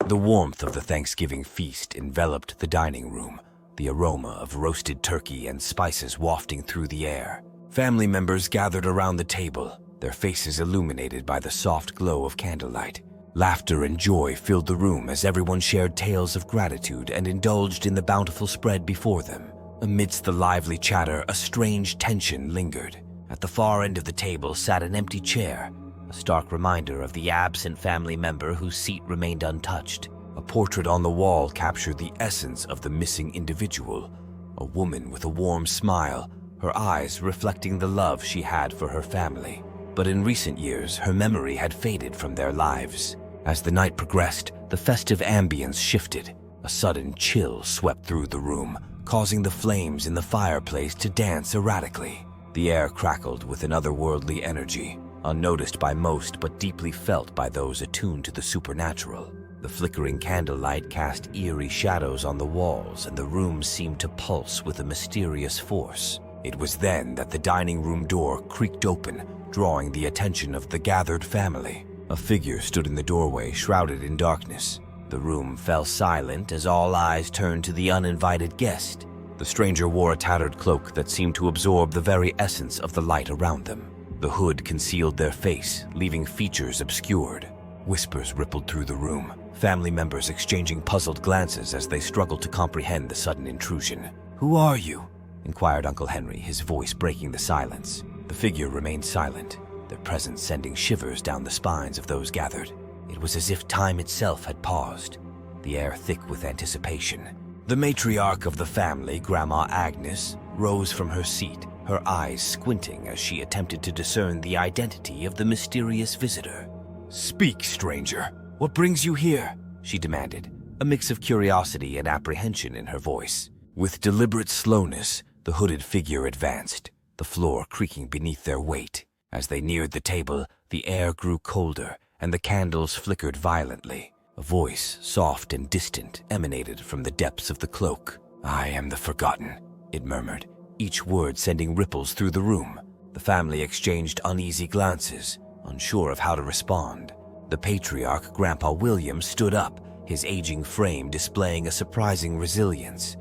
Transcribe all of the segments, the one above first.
The warmth of the Thanksgiving feast enveloped the dining room, the aroma of roasted turkey and spices wafting through the air. Family members gathered around the table, their faces illuminated by the soft glow of candlelight. Laughter and joy filled the room as everyone shared tales of gratitude and indulged in the bountiful spread before them. Amidst the lively chatter, a strange tension lingered. At the far end of the table sat an empty chair, a stark reminder of the absent family member whose seat remained untouched. A portrait on the wall captured the essence of the missing individual, a woman with a warm smile, her eyes reflecting the love she had for her family. But in recent years, her memory had faded from their lives. As the night progressed, the festive ambience shifted. A sudden chill swept through the room, causing the flames in the fireplace to dance erratically. The air crackled with an otherworldly energy, unnoticed by most but deeply felt by those attuned to the supernatural. The flickering candlelight cast eerie shadows on the walls, and the room seemed to pulse with a mysterious force. It was then that the dining room door creaked open, drawing the attention of the gathered family. A figure stood in the doorway, shrouded in darkness. The room fell silent as all eyes turned to the uninvited guest. The stranger wore a tattered cloak that seemed to absorb the very essence of the light around them. The hood concealed their face, leaving features obscured. Whispers rippled through the room, family members exchanging puzzled glances as they struggled to comprehend the sudden intrusion. "Who are you?" inquired Uncle Henry, his voice breaking the silence. The figure remained silent, their presence sending shivers down the spines of those gathered. It was as if time itself had paused, the air thick with anticipation. The matriarch of the family, Grandma Agnes, rose from her seat, her eyes squinting as she attempted to discern the identity of the mysterious visitor. "Speak, stranger. What brings you here?" she demanded, a mix of curiosity and apprehension in her voice. With deliberate slowness, the hooded figure advanced, the floor creaking beneath their weight. As they neared the table, the air grew colder, and the candles flickered violently. A voice, soft and distant, emanated from the depths of the cloak. "I am the Forgotten," it murmured, each word sending ripples through the room. The family exchanged uneasy glances, unsure of how to respond. The patriarch, Grandpa William, stood up, his aging frame displaying a surprising resilience.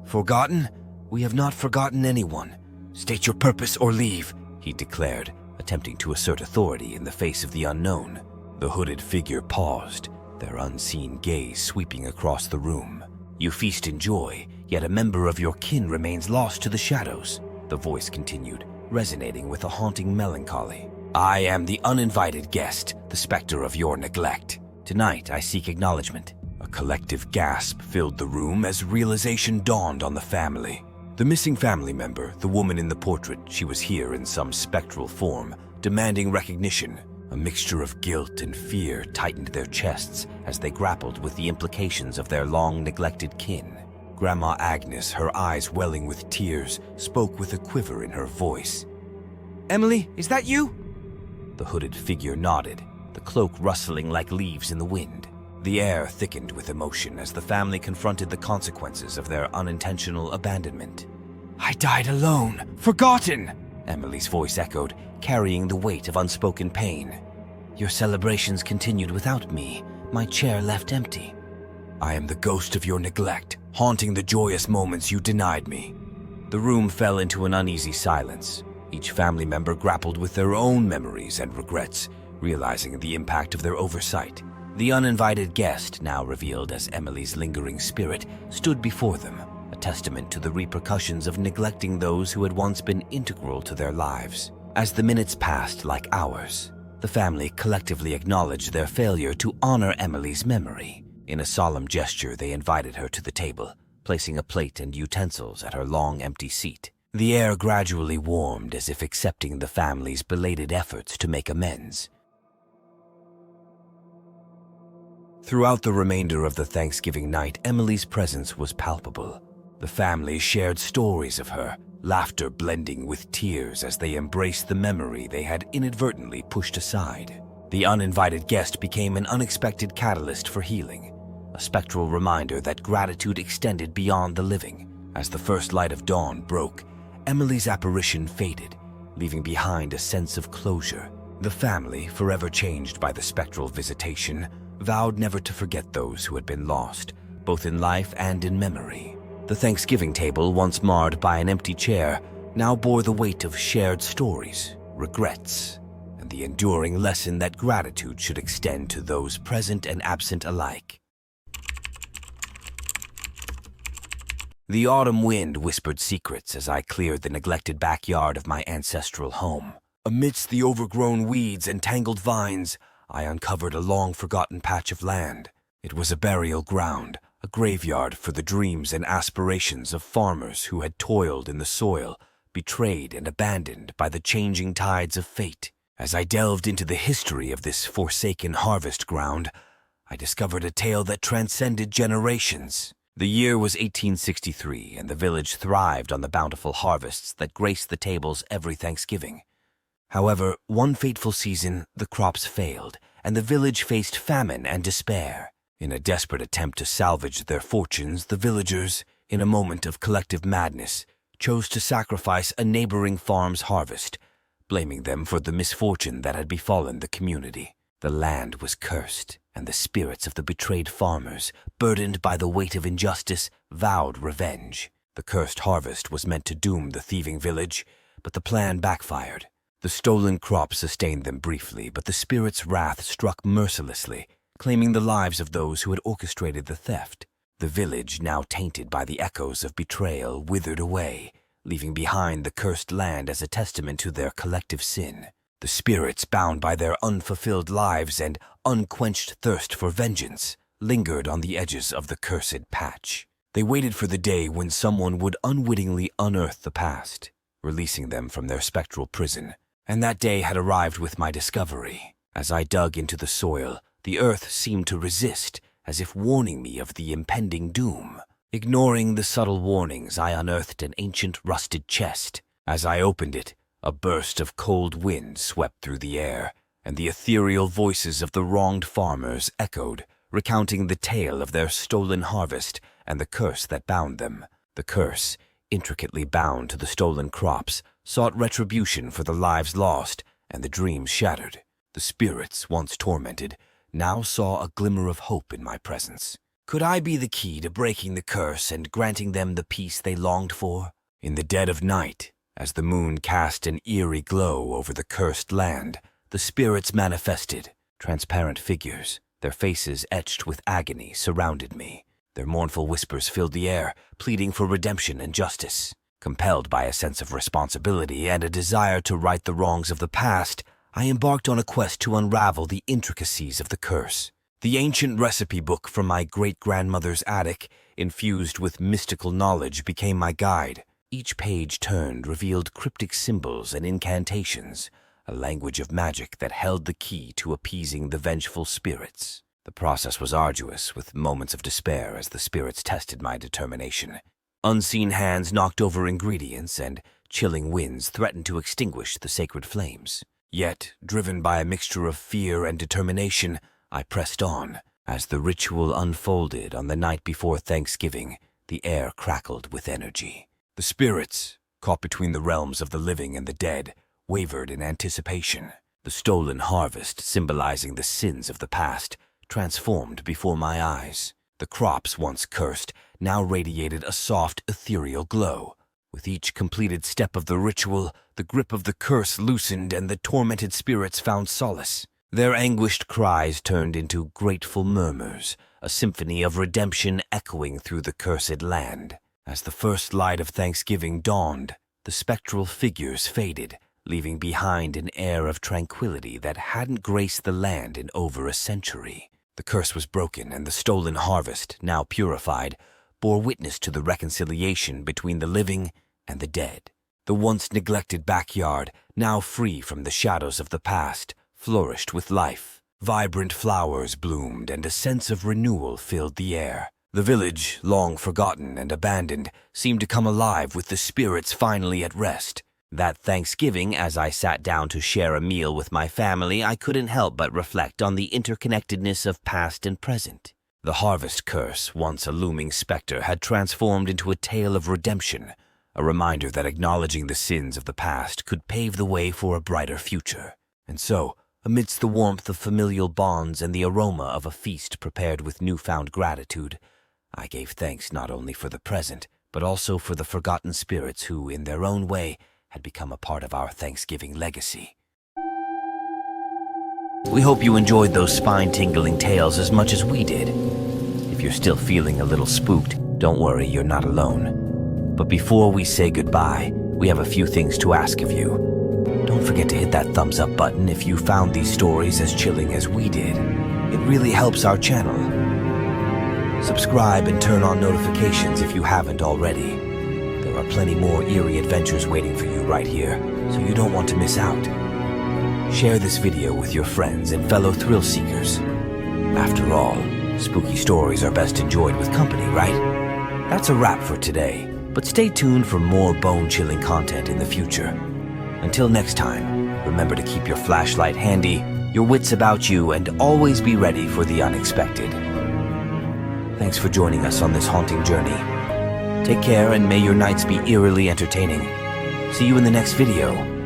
"Forgotten? We have not forgotten anyone. State your purpose or leave," he declared, attempting to assert authority in the face of the unknown. The hooded figure paused, their unseen gaze sweeping across the room. "You feast in joy, yet a member of your kin remains lost to the shadows," the voice continued, resonating with a haunting melancholy. "I am the uninvited guest, the specter of your neglect. Tonight I seek acknowledgement." A collective gasp filled the room as realization dawned on the family. The missing family member, the woman in the portrait, she was here in some spectral form, demanding recognition. A mixture of guilt and fear tightened their chests as they grappled with the implications of their long-neglected kin. Grandma Agnes, her eyes welling with tears, spoke with a quiver in her voice. "Emily, is that you?" The hooded figure nodded, the cloak rustling like leaves in the wind. The air thickened with emotion as the family confronted the consequences of their unintentional abandonment. "I died alone, forgotten," Emily's voice echoed, carrying the weight of unspoken pain. "Your celebrations continued without me, my chair left empty." "I am the ghost of your neglect, haunting the joyous moments you denied me." The room fell into an uneasy silence. Each family member grappled with their own memories and regrets, realizing the impact of their oversight. The uninvited guest, now revealed as Emily's lingering spirit, stood before them, a testament to the repercussions of neglecting those who had once been integral to their lives. As the minutes passed like hours, the family collectively acknowledged their failure to honor Emily's memory. In a solemn gesture, they invited her to the table, placing a plate and utensils at her long empty seat. The air gradually warmed as if accepting the family's belated efforts to make amends. Throughout the remainder of the Thanksgiving night, Emily's presence was palpable. The family shared stories of her, laughter blending with tears as they embraced the memory they had inadvertently pushed aside. The uninvited guest became an unexpected catalyst for healing, a spectral reminder that gratitude extended beyond the living. As the first light of dawn broke, Emily's apparition faded, leaving behind a sense of closure. The family, forever changed by the spectral visitation, vowed never to forget those who had been lost, both in life and in memory. The Thanksgiving table, once marred by an empty chair, now bore the weight of shared stories, regrets, and the enduring lesson that gratitude should extend to those present and absent alike. The autumn wind whispered secrets as I cleared the neglected backyard of my ancestral home. Amidst the overgrown weeds and tangled vines, I uncovered a long-forgotten patch of land. It was a burial ground, a graveyard for the dreams and aspirations of farmers who had toiled in the soil, betrayed and abandoned by the changing tides of fate. As I delved into the history of this forsaken harvest ground, I discovered a tale that transcended generations. The year was 1863, and the village thrived on the bountiful harvests that graced the tables every Thanksgiving. However, one fateful season, the crops failed, and the village faced famine and despair. In a desperate attempt to salvage their fortunes, the villagers, in a moment of collective madness, chose to sacrifice a neighboring farm's harvest, blaming them for the misfortune that had befallen the community. The land was cursed, and the spirits of the betrayed farmers, burdened by the weight of injustice, vowed revenge. The cursed harvest was meant to doom the thieving village, but the plan backfired. The stolen crop sustained them briefly, but the spirits' wrath struck mercilessly, claiming the lives of those who had orchestrated the theft. The village, now tainted by the echoes of betrayal, withered away, leaving behind the cursed land as a testament to their collective sin. The spirits, bound by their unfulfilled lives and unquenched thirst for vengeance, lingered on the edges of the cursed patch. They waited for the day when someone would unwittingly unearth the past, releasing them from their spectral prison. And that day had arrived with my discovery. As I dug into the soil, the earth seemed to resist, as if warning me of the impending doom. Ignoring the subtle warnings, I unearthed an ancient rusted chest. As I opened it, a burst of cold wind swept through the air, and the ethereal voices of the wronged farmers echoed, recounting the tale of their stolen harvest and the curse that bound them. The curse, intricately bound to the stolen crops, sought retribution for the lives lost and the dreams shattered. The spirits, once tormented, now saw a glimmer of hope in my presence. Could I be the key to breaking the curse and granting them the peace they longed for? In the dead of night, as the moon cast an eerie glow over the cursed land, the spirits manifested. Transparent figures, their faces etched with agony, surrounded me. Their mournful whispers filled the air, pleading for redemption and justice. Compelled by a sense of responsibility and a desire to right the wrongs of the past, I embarked on a quest to unravel the intricacies of the curse. The ancient recipe book from my great-grandmother's attic, infused with mystical knowledge, became my guide. Each page turned revealed cryptic symbols and incantations, a language of magic that held the key to appeasing the vengeful spirits. The process was arduous, with moments of despair as the spirits tested my determination. Unseen hands knocked over ingredients, and chilling winds threatened to extinguish the sacred flames. Yet, driven by a mixture of fear and determination, I pressed on. As the ritual unfolded on the night before Thanksgiving, the air crackled with energy. The spirits, caught between the realms of the living and the dead, wavered in anticipation. The stolen harvest, symbolizing the sins of the past, transformed before my eyes. The crops, once cursed, now radiated a soft, ethereal glow. With each completed step of the ritual, the grip of the curse loosened and the tormented spirits found solace. Their anguished cries turned into grateful murmurs, a symphony of redemption echoing through the cursed land. As the first light of Thanksgiving dawned, the spectral figures faded, leaving behind an air of tranquility that hadn't graced the land in over a century. The curse was broken, and the stolen harvest, now purified, bore witness to the reconciliation between the living and the dead. The once neglected backyard, now free from the shadows of the past, flourished with life. Vibrant flowers bloomed, and a sense of renewal filled the air. The village, long forgotten and abandoned, seemed to come alive with the spirits finally at rest. That Thanksgiving, as I sat down to share a meal with my family, I couldn't help but reflect on the interconnectedness of past and present. The harvest curse, once a looming specter, had transformed into a tale of redemption, a reminder that acknowledging the sins of the past could pave the way for a brighter future. And so, Amidst the warmth of familial bonds and the aroma of a feast prepared with newfound gratitude, I gave thanks not only for the present, but also for the forgotten spirits who, in their own way, had become a part of our Thanksgiving legacy. We hope you enjoyed those spine-tingling tales as much as we did. If you're still feeling a little spooked, don't worry, you're not alone. But before we say goodbye, we have a few things to ask of you. Don't forget to hit that thumbs up button if you found these stories as chilling as we did. It really helps our channel. Subscribe and turn on notifications if you haven't already. There are plenty more eerie adventures waiting for you right here, so you don't want to miss out. Share this video with your friends and fellow thrill seekers. After all, spooky stories are best enjoyed with company, right? That's a wrap for today, but stay tuned for more bone-chilling content in the future. Until next time, remember to keep your flashlight handy, your wits about you, and always be ready for the unexpected. Thanks for joining us on this haunting journey. Take care and may your nights be eerily entertaining. See you in the next video.